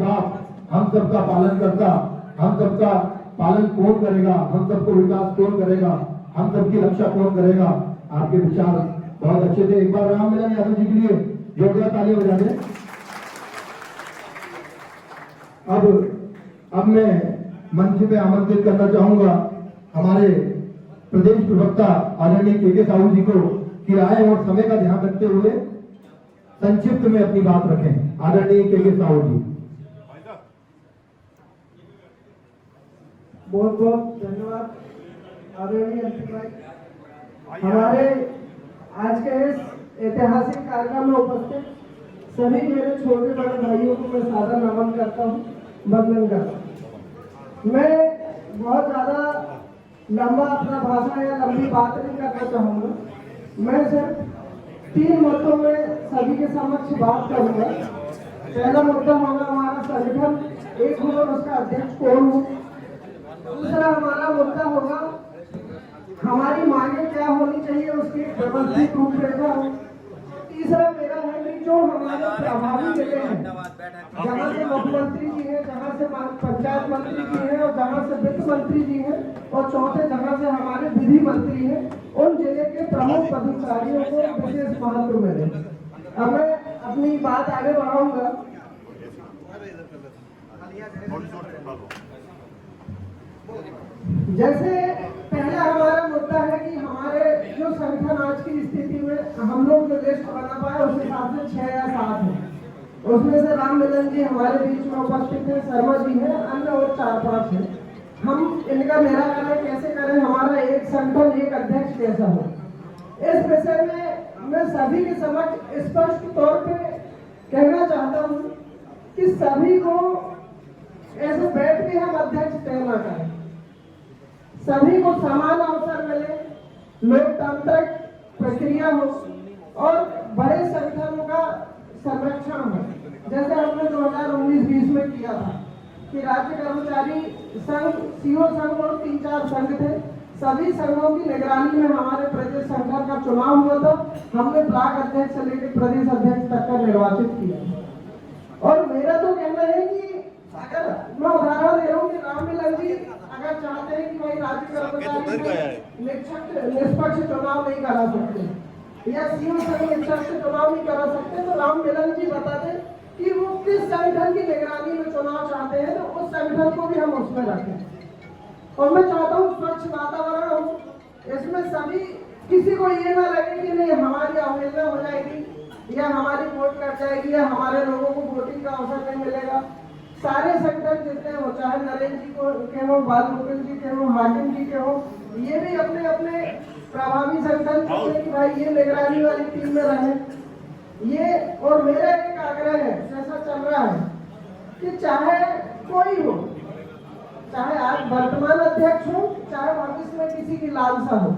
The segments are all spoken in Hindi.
बाप, हम सबका पालन करता, हम सबका पालन कौन करेगा, हम सबको विकास कौन करेगा, हम सबकी रक्षा कौन करेगा। आपके विचार बहुत अच्छे थे। एक बार राम मिलन यादव जी के लिए जोरदार ताली बजा दें। अब मैं मंच पे आमंत्रित करना चाहूंगा हमारे प्रदेश प्रवक्ता आदरणीय के साहू जी को कि आए और समय का ध्यान रखते हुए संक्षिप्त में अपनी बात रखें। आदरणीय के साहू जी। बहुत बहुत धन्यवाद आदरणीय एमपी भाई। हमारे आज के इस ऐतिहासिक कार्यक्रम में उपस्थित सभी मेरे छोटे बड़े भाइयों को मैं सादर नमन करता हूँ, वंदन करता हूँ। मैं बहुत ज्यादा लंबा अपना भाषण या लंबी बात नहीं करना चाहूँगा। मैं सिर्फ 3 मुद्दों में सभी के समक्ष बात करूँगा। पहला मुद्दा होगा हमारा संगठन, एक हो उसका अध्यक्ष कौन हो। दूसरा हमारा मुद्दा होगा हमारी मांगे क्या होनी चाहिए, उसकी व्यवस्थित रूपरेखा हो। तीसरा मेरा है कि जो हमारे प्रभावी जगह है, जहाँ से मुख्यमंत्री जी हैं, जहाँ से पंचायत मंत्री जी हैं और जहाँ से वित्त मंत्री जी हैं, और चौथे जहाँ से हमारे विधि मंत्री हैं, उन जिले के प्रमुख पदाधिकारियों को विशेष महत्व मिले। अब मैं अपनी बात आगे बढ़ाऊंगा। जैसे पहला हमारा मुद्दा है कि हमारे जो संगठन आज की स्थिति में हम लोग जो देश बना पाए उस हिसाब से 6 या 7 है। उसमें से राम मिलन जी हमारे बीच में उपस्थित है, शर्मा जी हैं, अन्य और 4-5 हैं। हम इनका निराकरण कैसे करें, हमारा एक संगठन एक अध्यक्ष कैसा हो, इस विषय में मैं सभी के समक्ष स्पष्ट तौर पे कहना चाहता हूँ कि सभी को ऐसे बैठ के हम अध्यक्ष तय न करें। सभी को समान अवसर मिले, लोकतांत्रिक प्रक्रिया हो और बड़े संगठनों का संरक्षण हो। जैसे हमने 2019-20 में किया था कि राज्य कर्मचारी संघ, सीओ संघ और 3-4 संघ थे। सभी संघों की निगरानी में हमारे प्रदेश संगठन का चुनाव हुआ था। हमने ब्लॉक अध्यक्ष से लेकर प्रदेश अध्यक्ष तक का निर्वाचित किया। और मेरा तो कहना है कि अगर मैं उदाहरण दे रहा हूँ कि राम मिलन जी अगर चाहते हैं कि भाई राज्य कर्मचारी निष्पक्ष चुनाव नहीं करा सकते या सीओ संघ निष्पक्ष चुनाव नहीं करा सकते, तो राम मिलन जी बता दें कि वो किस संगठन की निगरानी में चुनाव चाहते हैं, तो उस संगठन को भी हम उसमें रखें। और मैं चाहता हूँ स्वच्छ वातावरण हो, इसमें सभी किसी को ये ना लगे कि नहीं हमारी अवहेलना हो जाएगी या हमारी वोट कट जाएगी या हमारे लोगों को वोटिंग का अवसर नहीं मिलेगा। सारे संगठन जितने हो, चाहे नरेंद्र जी को के हो, बाल मुकुंद जी के हो, हाकिम जी के हो, ये भी अपने अपने प्रभावी संगठन चुने कि भाई ये निगरानी वाली टीम में रहे। ये और मेरा एक आग्रह है, जैसा चल रहा है कि चाहे कोई हो, चाहे आज वर्तमान अध्यक्ष हो, चाहे भविष्य में किसी की लालसा हो,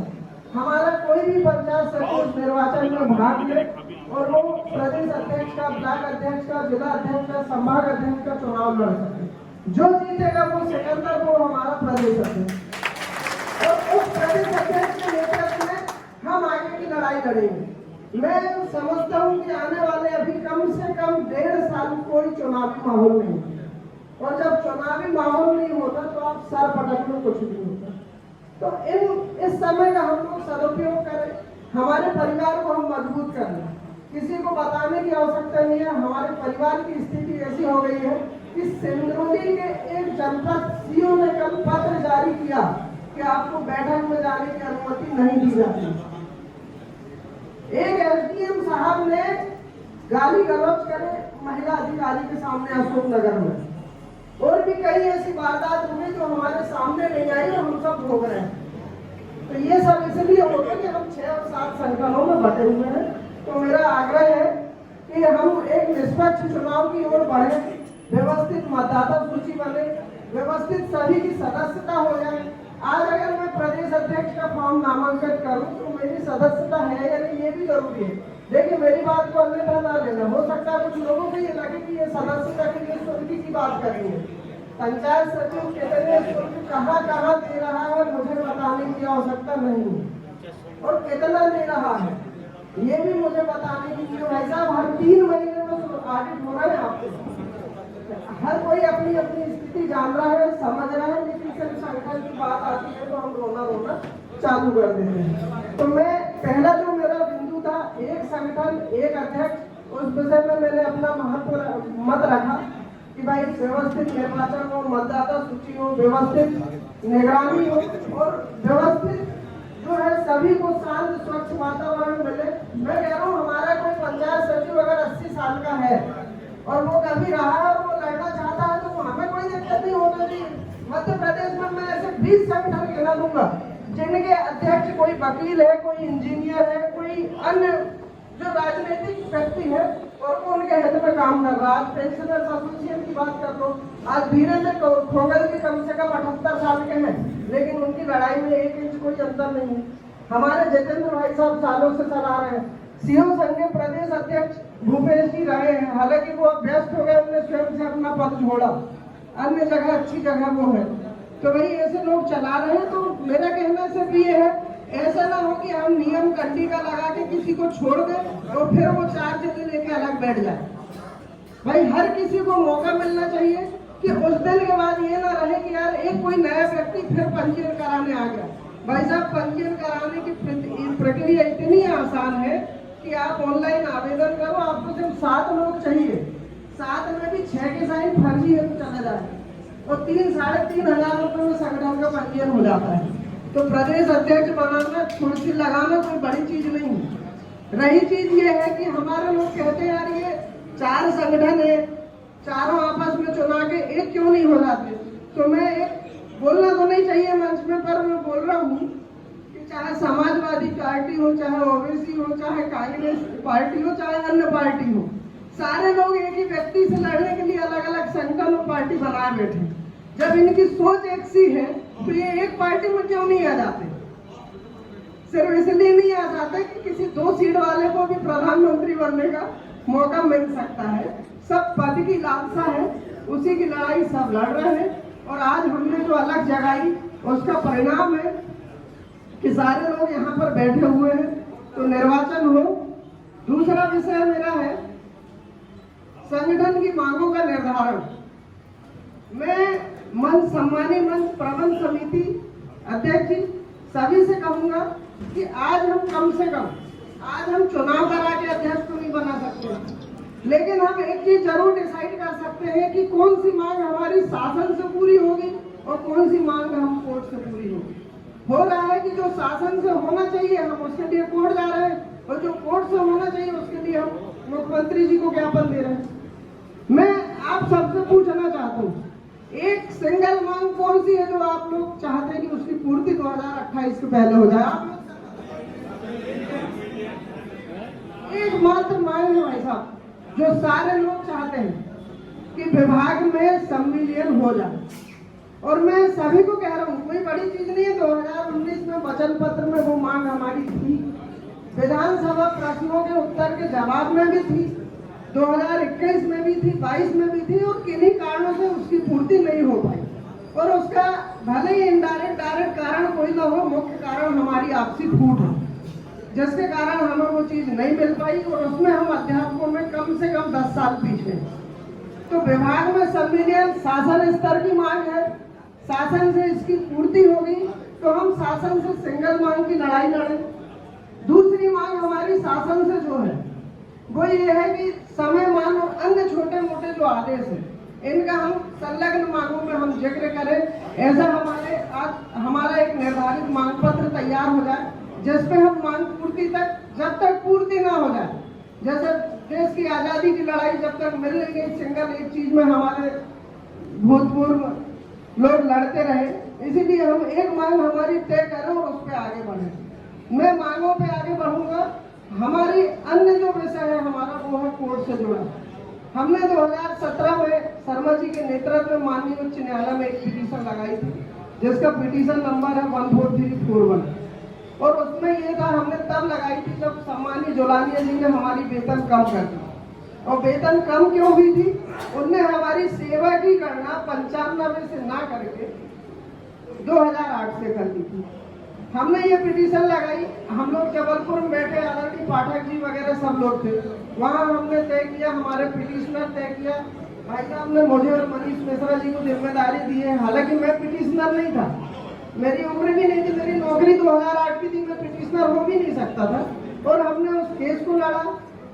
हमारा कोई भी पंचायत सचिव निर्वाचन में भाग ले और वो प्रदेश अध्यक्ष का, ब्लॉक अध्यक्ष का, जिला अध्यक्ष का, संभाग अध्यक्ष का चुनाव लड़ सके। जो जीतेगा वो सिकंदर, वो हमारा प्रदेश अध्यक्ष। और उस प्रदेश अध्यक्ष के नेतृत्व में हम आगे की लड़ाई लड़ेंगे। मैं समझता हूँ कि आने वाले अभी कम से कम 1.5 साल कोई चुनावी माहौल नहीं, और जब चुनावी माहौल नहीं होता तो आप सर पटक में कुछ नहीं होता। तो इस समय का हम लोग सदुपयोग करें, हमारे परिवार को हम मजबूत करें। किसी को बताने की आवश्यकता नहीं है। हमारे परिवार की स्थिति ऐसी हो गई है कि सिंधुली के एक जनपद सीओ ने कल पत्र जारी किया कि आपको बैठक में जाने की अनुमति नहीं दी जाती। एक एसडीएम साहब ने गाली गलौज करे महिला अधिकारी के सामने अशोकनगर में, और भी कई ऐसी वारदात हुई जो हमारे सामने नहीं आई और हम सब भोग रहे हैं। तो ये सब इसलिए होता है कि हम 6 और 7 संगठनों में बटे हुए हैं। तो मेरा आग्रह है कि हम एक निष्पक्ष चुनाव की ओर बढ़े, व्यवस्थित मतदाता सूची बने, व्यवस्थित सभी की सदस्यता हो जाए। आज अगर मैं प्रदेश अध्यक्ष का फॉर्म नामांकित करूं तो मेरी सदस्यता है या नहीं, ये भी जरूरी है। देखिए मेरी बात को अन्यथा ना लेना, हो सकता है कुछ लोगों को ये लगे कि ये सदस्यता के लिए शुल्क की बात कर रही है। पंचायत सचिव कितने शुल्क कहाँ दे रहा है मुझे बताने की आवश्यकता नहीं है, और कितना दे रहा है ये भी मुझे बताने की। भाई साहब हर 3 महीने में ऑडिट हो रहा है आपके, हर कोई अपनी अपनी स्थिति जान रहा है, समझ रहा है, लेकिन सिर्फ संगठन की बात आती है तो हम रोना चालू कर देते हैं। तो मैं पहला जो मेरा बिंदु था, एक संगठन एक अध्यक्ष, उस विषय में मैंने अपना मत रखा कि भाई व्यवस्थित निर्वाचन हो, मतदाता सूची हो, व्यवस्थित निगरानी हो और व्यवस्थित जो है सभी को शांत स्वच्छ वातावरण मिले। मैं कह रहा हूँ हमारा कोई पंचायत सचिव अगर 80 साल का है और वो कभी रहा है और वो लड़ना चाहता है तो हमें कोई दिक्कत नहीं होना चाहिए। मध्य प्रदेश में मैं ऐसे 20 संगठन गिना दूंगा जिनके अध्यक्ष कोई वकील है, कोई इंजीनियर है, कोई अन्य जो राजनीतिक व्यक्ति है और वो उनके हित में काम कर रहा है। पेंशनर्स एसोसिएशन की बात कर लो, आज धीरज खोगल के कम से कम 78 साल के हैं, लेकिन उनकी लड़ाई में 1 इंच कोई अंतर नहीं है। हमारे जितेंद्र भाई साहब सालों से चला रहे हैं। सीओ संघ के प्रदेश अध्यक्ष भूपेश जी रहे हैं, हालांकि वो व्यस्त हो गए, उन्होंने स्वयं से अपना पद छोड़ा, अन्य जगह अच्छी जगह वो है। तो भाई ऐसे लोग चला रहे हैं। तो मेरा कहना सिर्फ ये है, ऐसा ना हो कि हम नियम कंडी का लगा के किसी को छोड़ दें और फिर वो 4 जिले लेके अलग बैठ जाए। भाई हर किसी को मौका मिलना चाहिए कि उस दिन के बाद ये ना रहे कि यार एक कोई नया व्यक्ति फिर पंजीयन कराने आ गया। भाई साहब, पंजीयन कराने की प्रक्रिया इतनी आसान है कि आप ऑनलाइन आवेदन करो, आपको सिर्फ 7 लोग चाहिए, 7 में भी 6 के साइन फर्जी है तो चला जाए और 3-3.5 हजार रुपए में संगठन का पंजीयन हो जाता है। तो प्रदेश अध्यक्ष बनाना, कुर्सी लगाना कोई बड़ी चीज नहीं है। रही चीज ये है कि हमारे लोग कहते हैं यार ये 4 संगठन है, चारों आपस में चुना के एक क्यों नहीं हो जाते। तो मैं एक बोलना तो नहीं चाहिए मंच में, पर मैं बोल रहा हूँ कि चाहे समाजवादी पार्टी हो, चाहे ओबीसी हो, चाहे कांग्रेस पार्टी हो, चाहे अन्य पार्टी हो, सारे लोग एक ही व्यक्ति से लड़ने के लिए अलग अलग संगठन और पार्टी बनाए बैठे। जब इनकी सोच एक सी है तो ये एक पार्टी में क्यों नहीं आ जाते। सिर्फ इसलिए नहीं आ जाते कि किसी 2 सीट वाले को भी प्रधानमंत्री बनने का मौका मिल सकता है। सब पद की लालसा है, उसी की लड़ाई सब लड़ रहे हैं और आज हमने जो अलग जगाई उसका परिणाम है कि सारे लोग यहाँ पर बैठे हुए हैं। तो निर्वाचन हो। दूसरा विषय मेरा है संगठन की मांगों का निर्धारण। मैं मंच, सम्मानी मंच, प्रबंध समिति अध्यक्ष जी सभी से कहूंगा कि आज हम चुनाव करा के अध्यक्ष तो नहीं बना सकते, लेकिन हम एक चीज जरूर डिसाइड कर सकते हैं कि कौन सी मांग हमारी शासन से पूरी होगी और कौन सी मांग हम कोर्ट से पूरी होगी। हो रहा है कि जो शासन से होना चाहिए हम उसके लिए कोर्ट जा रहे हैं और जो कोर्ट से होना चाहिए उसके लिए हम मुख्यमंत्री जी को ज्ञापन दे रहे हैं। मैं आप सबसे पूछना चाहता हूँ, एक सिंगल मांग कौन सी है जो आप लोग चाहते हैं कि उसकी पूर्ति 2028 के पहले हो जाए। एकमात्र मांग है भाई साहब जो सारे लोग चाहते हैं कि विभाग में संविलियन हो जाए। और मैं सभी को कह रहा हूँ कोई बड़ी चीज नहीं है। 2019 में वचन पत्र में वो मांग हमारी थी, विधानसभा प्रश्नों के उत्तर के जवाब में भी थी, 2021 में भी थी, 22 में भी थी और किन्हीं कारणों से उसकी पूर्ति नहीं हो पाई। और उसका भले ही इनडायरेक्ट डायरेक्ट कारण कोई ना हो, मुख्य कारण हमारी आपसी फूट है जिसके कारण हमें वो चीज नहीं मिल पाई और उसमें हम अध्यापकों में कम से कम 10 साल पीछे। तो विभाग में संविलियन शासन स्तर की मांग है, शासन से इसकी पूर्ति होगी तो हम शासन से सिंगल मांग की लड़ाई लड़ें। दूसरी मांग हमारी शासन से जो है वो ये है कि समय मान और अन्य छोटे मोटे जो आदेश है इनका हम संलग्न मांगों में हम जिक्र करें। ऐसा हमारा एक निर्धारित मांग पत्र तैयार हो जाए जिसपे हम मांग पूर्ति तक, जब तक पूर्ति ना हो जाए, जैसे देश की आजादी की लड़ाई जब तक मिल नहीं गई सिंगल एक चीज में हमारे भूतपूर्व लोग लड़ते रहे, इसीलिए हम एक मांग हमारी तय करें और उस पर आगे बढ़े। मैं मांगों पे आगे बढ़ूंगा। हमारी अन्य जो विषय है हमारा वो है कोर्ट से जुड़ा। हमने 2017 में शर्मा जी के नेतृत्व में माननीय उच्च न्यायालय में एक पिटीशन लगाई थी जिसका पिटीशन नंबर है 14341 और उसमें ये था, हमने तब लगाई थी जब सम्मानीय जोलानिया जी ने हमारी वेतन कम कर दी। और वेतन कम क्यों हुई थी? उनने हमारी सेवा की गणना 95 से ना करके 2008 से कर दी थी। हमने ये पिटीशन लगाई, हम लोग जबलपुर में बैठे, आदरणीय पाठक जी वगैरह सब लोग थे, वहां हमने तय किया, हमारे पिटीशनर तय किया भाई साहब ने मुझे और मनीष मिश्रा जी को जिम्मेदारी दी है। हालांकि मैं पिटिशनर नहीं था, मेरी उम्र भी नहीं थी, मेरी नौकरी 2008 की थी, मैं पिटिशनर हो भी नहीं सकता था। और हमने उस केस को लड़ा।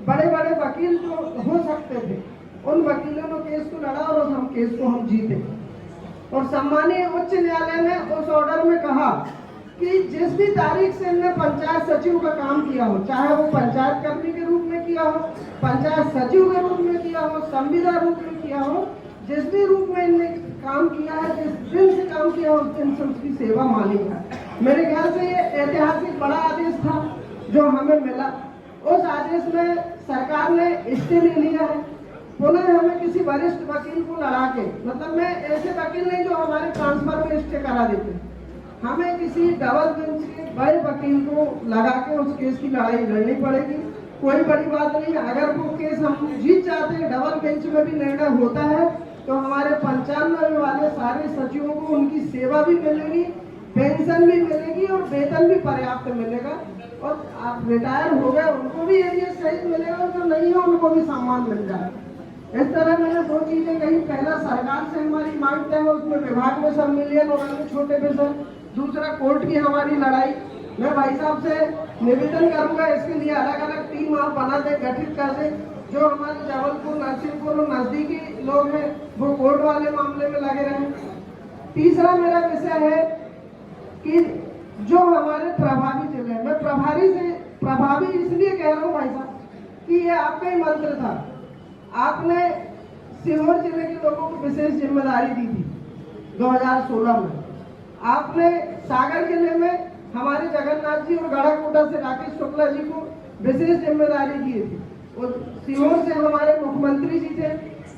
बड़े बड़े वकील जो हो सकते थे, उन वकीलों ने केस को लड़ा और हम केस को हम जीते। और सम्मानीय उच्च न्यायालय ने उस ऑर्डर में कहा कि जिस भी तारीख से इनने पंचायत सचिव का काम किया हो, चाहे वो पंचायत कर्मी के रूप में किया हो, पंचायत सचिव के रूप में किया हो, संविदा रूप में किया हो, जिस भी रूप में इनने काम किया है, जिस दिन से काम किया उस दिन से उसकी सेवा मानी है। मेरे ख्याल से ये ऐतिहासिक बड़ा आदेश था जो हमें मिला। उस आदेश में सरकार ने स्टे ले लिया है। पुनः हमें किसी वरिष्ठ वकील को लड़ा के, मतलब मैं ऐसे वकील नहीं जो हमारे ट्रांसफर में स्टे करा देते, हमें किसी डबल बेंच के बड़े वकील को लगा के उस केस की लड़ाई लड़नी पड़ेगी। कोई बड़ी बात नहीं, अगर वो केस हम जीत जाते हैं, डबल बेंच में भी निर्णय होता है, तो हमारे 95 वाले सारे सचिवों को उनकी सेवा भी मिलेगी, पेंशन भी मिलेगी और वेतन भी पर्याप्त मिलेगा। और आप रिटायर हो गए उनको भी ये सही मिलेगा, जो नहीं है उनको भी सम्मान मिल जाएगा। इस तरह मैंने दो चीजें कही। पहला, सरकार से हमारी मांग तय है, उसमें विभाग में सब मिलियन और अन्य छोटे विषय। दूसरा, कोर्ट की हमारी लड़ाई। मैं भाई साहब से निवेदन करूंगा, इसके लिए अलग अलग टीम आप बना दे, गठित कर दे। जो हमारे जबलपुर, नरसिंहपुर और नजदीकी लोग हैं वो कोर्ट वाले मामले में लगे रहे। तीसरा मेरा विषय है कि जो हमारे प्रभावी जिले, मैं प्रभावी इसलिए कह रहा हूँ भाई साहब कि ये आपका ही मंत्र था। आपने सीहोर जिले के लोगों को विशेष जिम्मेदारी दी थी 2016 में। आपने सागर जिले में हमारे जगन्नाथ जी और गढ़ाकोटा से राकेश शुक्ला जी को विशेष जिम्मेदारी दी थी। और सीहोर से हमारे मुख्यमंत्री जी थे,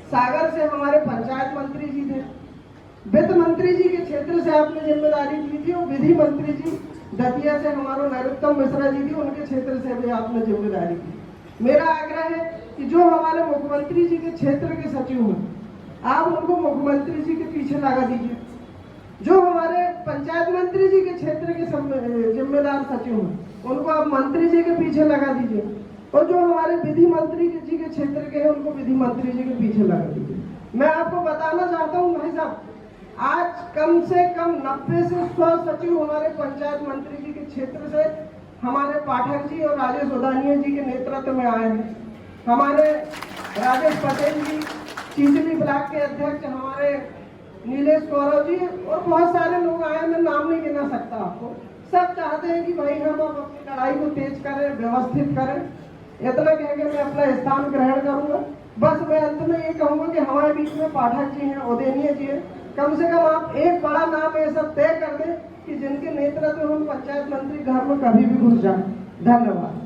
सागर से हमारे पंचायत मंत्री जी थे, वित्त मंत्री जी के क्षेत्र से आपने जिम्मेदारी दी थी, और विधि मंत्री जी दतिया से हमारे नरोत्तम मिश्रा जी थी, उनके क्षेत्र से भी आपने जिम्मेदारी दी। मेरा आग्रह है कि जो हमारे मुख्यमंत्री जी के क्षेत्र के सचिव हैं, आप उनको मुख्यमंत्री जी के पीछे लगा दीजिए। जो हमारे पंचायत मंत्री जी के क्षेत्र के जिम्मेदार सचिव हैं, उनको आप मंत्री जी के पीछे लगा दीजिए। और जो हमारे विधि मंत्री जी के क्षेत्र के हैं, उनको विधि मंत्री जी के पीछे लगा दीजिए। मैं आपको बताना चाहता हूँ भाई साहब, आज कम से कम 90 से 100 सचिव हमारे पंचायत मंत्री जी के क्षेत्र से हमारे पाठक जी और राजेश उदानिया जी के नेतृत्व में आए हैं। हमारे राजेश पटेल जी, चिंचली ब्लॉक के अध्यक्ष हमारे नीलेश गौरव जी और बहुत सारे लोग आए, मैं नाम नहीं गिना सकता आपको। सब चाहते हैं कि भाई हम अपनी लड़ाई को तेज करें, व्यवस्थित करें। इतना कह के मैं अपना स्थान ग्रहण करूंगा। बस मैं अंत में ये कहूंगा कि हमारे बीच में पाठक जी हैं, उदयनीय जी हैं, कम से कम आप एक बड़ा नाम ऐसा तय कर दें कि जिनके नेतृत्व में हम पंचायत मंत्री घर में कभी भी घुस जाए। धन्यवाद।